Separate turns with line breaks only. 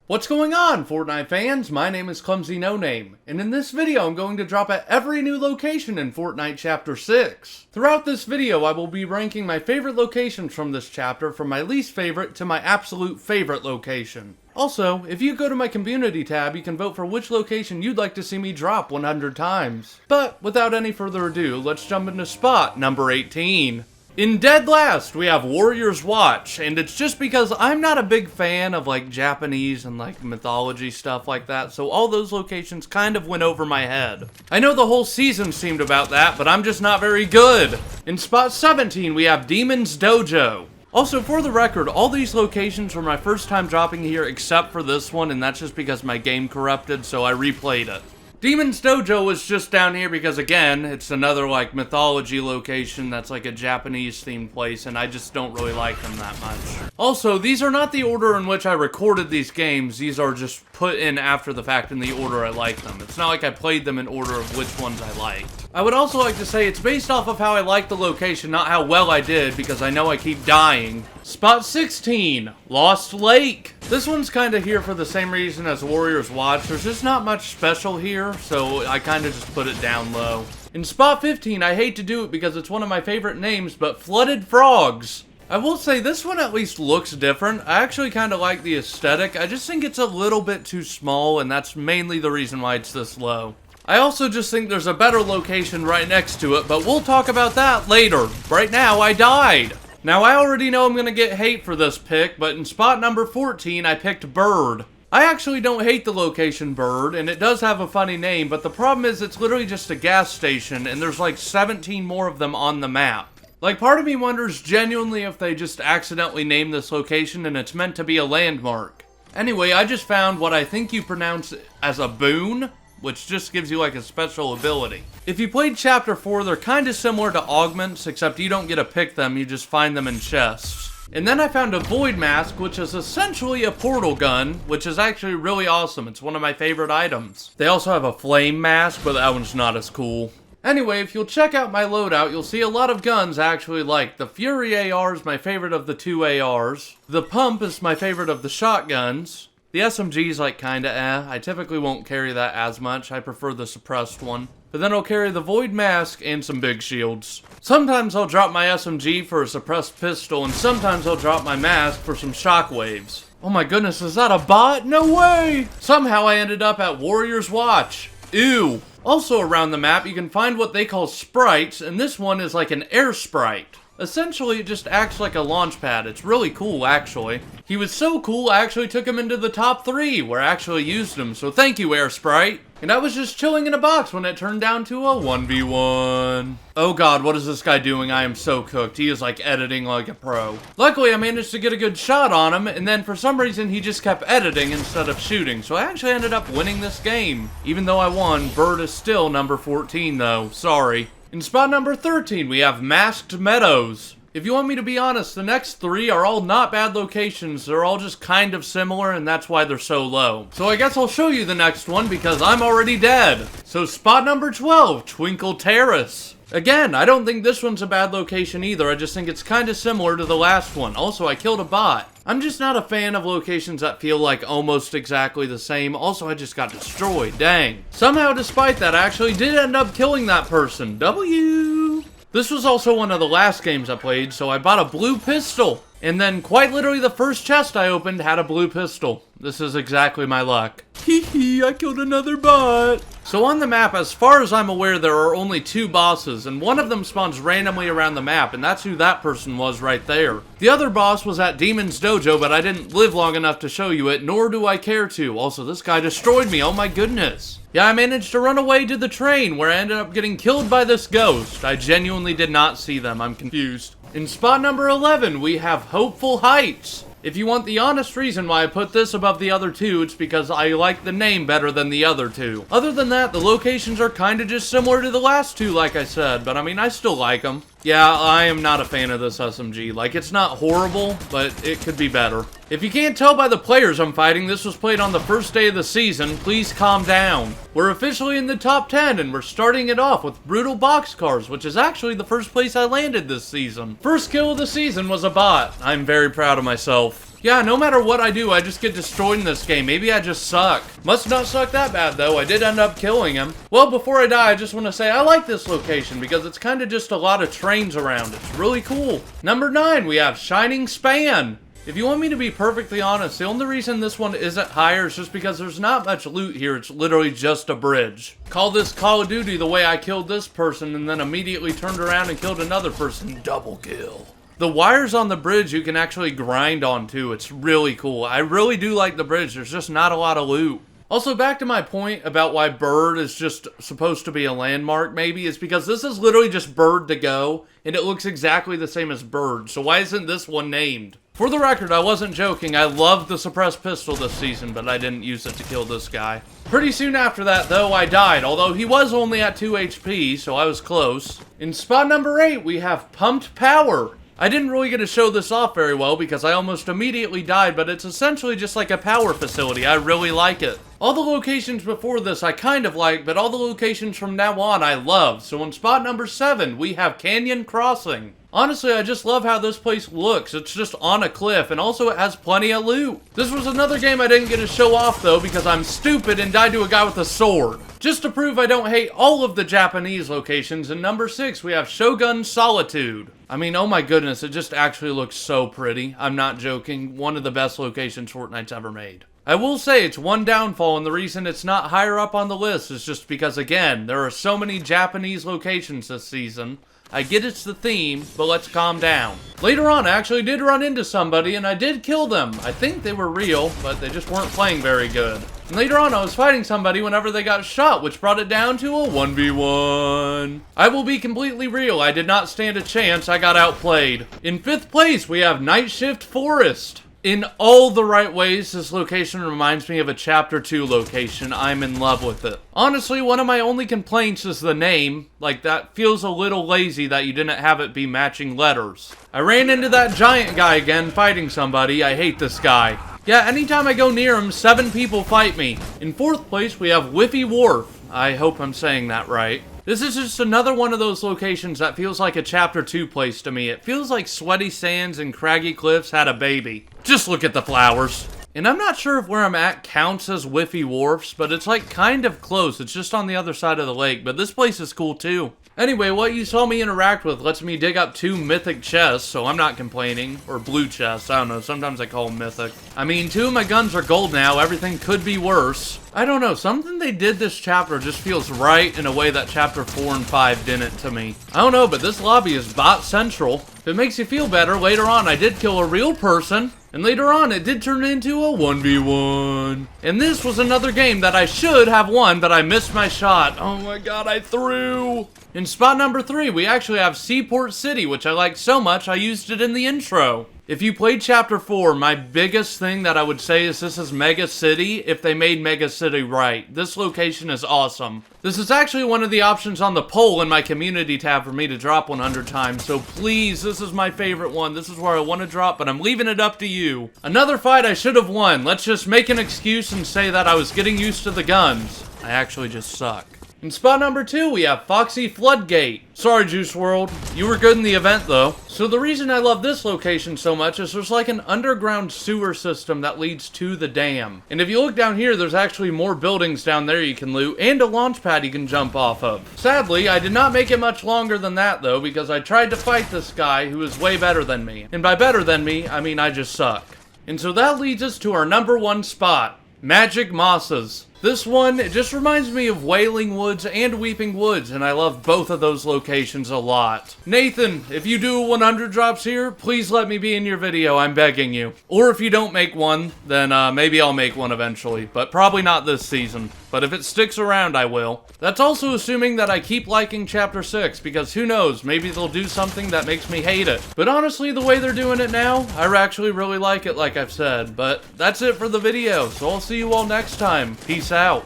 What's going on, Fortnite fans? My name is Clumsy No Name, and in this video I'm going to drop at every new location in Fortnite Chapter 6. Throughout this video I will be ranking my favorite locations from this chapter from my least favorite to my absolute favorite location. Also, if you go to my community tab, you can vote for which location you'd like to see me drop 100 times. But without any further ado, let's jump into spot number 18. In dead last, we have Warrior's Watch, and it's just because I'm not a big fan of like Japanese and like mythology stuff like that, so all those locations kind of went over my head. I know the whole season seemed about that, but I'm just not very good. In spot 17, we have Demon's Dojo. Also, for the record, all these locations were my first time dropping here except for this one, and that's just because my game corrupted, so I replayed it. Demon's Dojo was just down here because, again, it's another, like, mythology location that's, like, a Japanese-themed place, and I just don't really like them that much. Also, these are not the order in which I recorded these games. These are just put in after the fact in the order I like them. It's not like I played them in order of which ones I liked. I would also like to say it's based off of how I like the location, not how well I did, because I know I keep dying. Spot 16, Lost Lake. This one's kind of here for the same reason as Warrior's Watch. There's just not much special here, so I kind of just put it down low. In spot 15, I hate to do it because it's one of my favorite names, but Flooded Frogs. I will say this one at least looks different. I actually kind of like the aesthetic. I just think it's a little bit too small, and that's mainly the reason why it's this low. I also just think there's a better location right next to it, but we'll talk about that later. Right now, I died. Now, I already know I'm going to get hate for this pick, but in spot number 14, I picked Bird. I actually don't hate the location Bird, and it does have a funny name, but the problem is it's literally just a gas station, and there's like 17 more of them on the map. Like, part of me wonders genuinely if they just accidentally named this location and it's meant to be a landmark. Anyway, I just found what I think you pronounce as a boon, which just gives you like a special ability. If you played Chapter 4, they're kind of similar to augments, except you don't get to pick them, you just find them in chests. And then I found a Void Mask, which is essentially a portal gun, which is actually really awesome. It's one of my favorite items. They also have a Flame Mask, but that one's not as cool. Anyway, if you'll check out my loadout, you'll see a lot of guns I actually like. The Fury AR is my favorite of the two ARs. The Pump is my favorite of the shotguns. The SMG is like kinda eh. I typically won't carry that as much. I prefer the suppressed one. But then I'll carry the Void Mask and some big shields. Sometimes I'll drop my SMG for a suppressed pistol, and sometimes I'll drop my mask for some shockwaves. Oh my goodness, is that a bot? No way! Somehow I ended up at Warrior's Watch. Ew. Also around the map, you can find what they call sprites, and this one is like an air sprite. Essentially, it just acts like a launch pad. It's really cool, actually. He was so cool, I actually took him into the top 3, where I actually used him, so thank you, Air Sprite. And I was just chilling in a box when it turned down to a 1v1. Oh god, what is this guy doing? I am so cooked. He is like editing like a pro. Luckily, I managed to get a good shot on him, and then for some reason, he just kept editing instead of shooting, so I actually ended up winning this game. Even though I won, Bird is still number 14, though. Sorry. In spot number 13, we have Masked Meadows. If you want me to be honest, the next 3 are all not bad locations. They're all just kind of similar, and that's why they're so low. So I guess I'll show you the next one because I'm already dead. So spot number 12, Twinkle Terrace. Again, I don't think this one's a bad location either. I just think it's kind of similar to the last one. Also, I killed a bot. I'm just not a fan of locations that feel like almost exactly the same. Also, I just got destroyed. Dang. Somehow, despite that, I actually did end up killing that person. W. This was also one of the last games I played, so I bought a blue pistol. And then, quite literally, the first chest I opened had a blue pistol. This is exactly my luck. Hee I killed another bot. So on the map, as far as I'm aware, there are only 2 bosses, and one of them spawns randomly around the map, and that's who that person was right there. The other boss was at Demon's Dojo, but I didn't live long enough to show you it, nor do I care to. Also, this guy destroyed me, oh my goodness. Yeah, I managed to run away to the train, where I ended up getting killed by this ghost. I genuinely did not see them, I'm confused. In spot number 11, we have Hopeful Heights. If you want the honest reason why I put this above the other 2, it's because I like the name better than the other 2. Other than that, the locations are kinda just similar to the last 2, like I said, but I mean, I still like them. Yeah, I am not a fan of this SMG. Like, it's not horrible, but it could be better. If you can't tell by the players I'm fighting, this was played on the first day of the season. Please calm down. We're officially in the top 10, and we're starting it off with Brutal Boxcars, which is actually the first place I landed this season. First kill of the season was a bot. I'm very proud of myself. Yeah, no matter what I do, I just get destroyed in this game. Maybe I just suck. Must not suck that bad, though. I did end up killing him. Well, before I die, I just want to say I like this location because it's kind of just a lot of trains around. It's really cool. Number 9, we have Shining Span. If you want me to be perfectly honest, the only reason this one isn't higher is just because there's not much loot here. It's literally just a bridge. Call this Call of Duty the way I killed this person and then immediately turned around and killed another person. Double kill. The wires on the bridge you can actually grind on too. It's really cool. I really do like the bridge. There's just not a lot of loot. Also, back to my point about why Bird is just supposed to be a landmark, maybe, is because this is literally just Bird to go, and it looks exactly the same as Bird, so why isn't this one named? For the record, I wasn't joking. I loved the suppressed pistol this season, but I didn't use it to kill this guy. Pretty soon after that, though, I died, although he was only at 2 HP, so I was close. In spot number 8, we have Pumped Power. I didn't really get to show this off very well because I almost immediately died, but it's essentially just like a power facility. I really like it. All the locations before this I kind of like, but all the locations from now on I love. So in spot number 7, we have Canyon Crossing. Honestly, I just love how this place looks. It's just on a cliff, and also it has plenty of loot. This was another game I didn't get to show off, though, because I'm stupid and died to a guy with a sword. Just to prove I don't hate all of the Japanese locations, in number 6, we have Shogun Solitude. I mean, oh my goodness, it just actually looks so pretty. I'm not joking. One of the best locations Fortnite's ever made. I will say it's one downfall, and the reason it's not higher up on the list is just because, again, there are so many Japanese locations this season. I get it's the theme, but let's calm down. Later on, I actually did run into somebody, and I did kill them. I think they were real, but they just weren't playing very good. And later on, I was fighting somebody whenever they got shot, which brought it down to a 1v1. I will be completely real. I did not stand a chance. I got outplayed. In 5th place, we have Night Shift Forest. In all the right ways, this location reminds me of a Chapter 2 location. I'm in love with it. Honestly, one of my only complaints is the name. Like, that feels a little lazy that you didn't have it be matching letters. I ran into that giant guy again fighting somebody. I hate this guy. Yeah, anytime I go near him, 7 people fight me. In 4th place, we have Whiffy Wharf. I hope I'm saying that right. This is just another one of those locations that feels like a Chapter 2 place to me. It feels like Sweaty Sands and Craggy Cliffs had a baby. Just look at the flowers. And I'm not sure if where I'm at counts as Whiffy Wharfs, but it's like kind of close. It's just on the other side of the lake, but this place is cool too. Anyway, what you saw me interact with lets me dig up 2 mythic chests, so I'm not complaining. Or blue chests, I don't know, sometimes I call them mythic. I mean, 2 of my guns are gold now, everything could be worse. I don't know, something they did this chapter just feels right in a way that chapter 4 and 5 didn't to me. I don't know, but this lobby is bot central. If it makes you feel better, later on I did kill a real person. And later on, it did turn into a 1v1. And this was another game that I should have won, but I missed my shot. Oh my god, I threw! In spot number 3, we actually have Seaport City, which I like so much I used it in the intro. If you played Chapter 4, my biggest thing that I would say is this is Mega City if they made Mega City right. This location is awesome. This is actually one of the options on the poll in my community tab for me to drop 100 times, so please, this is my favorite one. This is where I want to drop, but I'm leaving it up to you. Another fight I should have won. Let's just make an excuse and say that I was getting used to the guns. I actually just suck. In spot number 2, we have Foxy Floodgate. Sorry, Juice WRLD. You were good in the event, though. So the reason I love this location so much is there's like an underground sewer system that leads to the dam. And if you look down here, there's actually more buildings down there you can loot, and a launch pad you can jump off of. Sadly, I did not make it much longer than that, though, because I tried to fight this guy who is way better than me. And by better than me, I mean I just suck. And so that leads us to our number 1 spot. Magic Mosses. This one, it just reminds me of Wailing Woods and Weeping Woods, and I love both of those locations a lot. Nathan, if you do 100 drops here, please let me be in your video, I'm begging you. Or if you don't make one, then maybe I'll make one eventually, but probably not this season. But if it sticks around, I will. That's also assuming that I keep liking Chapter 6, because who knows, maybe they'll do something that makes me hate it. But honestly, the way they're doing it now, I actually really like it, like I've said. But that's it for the video, so I'll see you all next time. Peace out.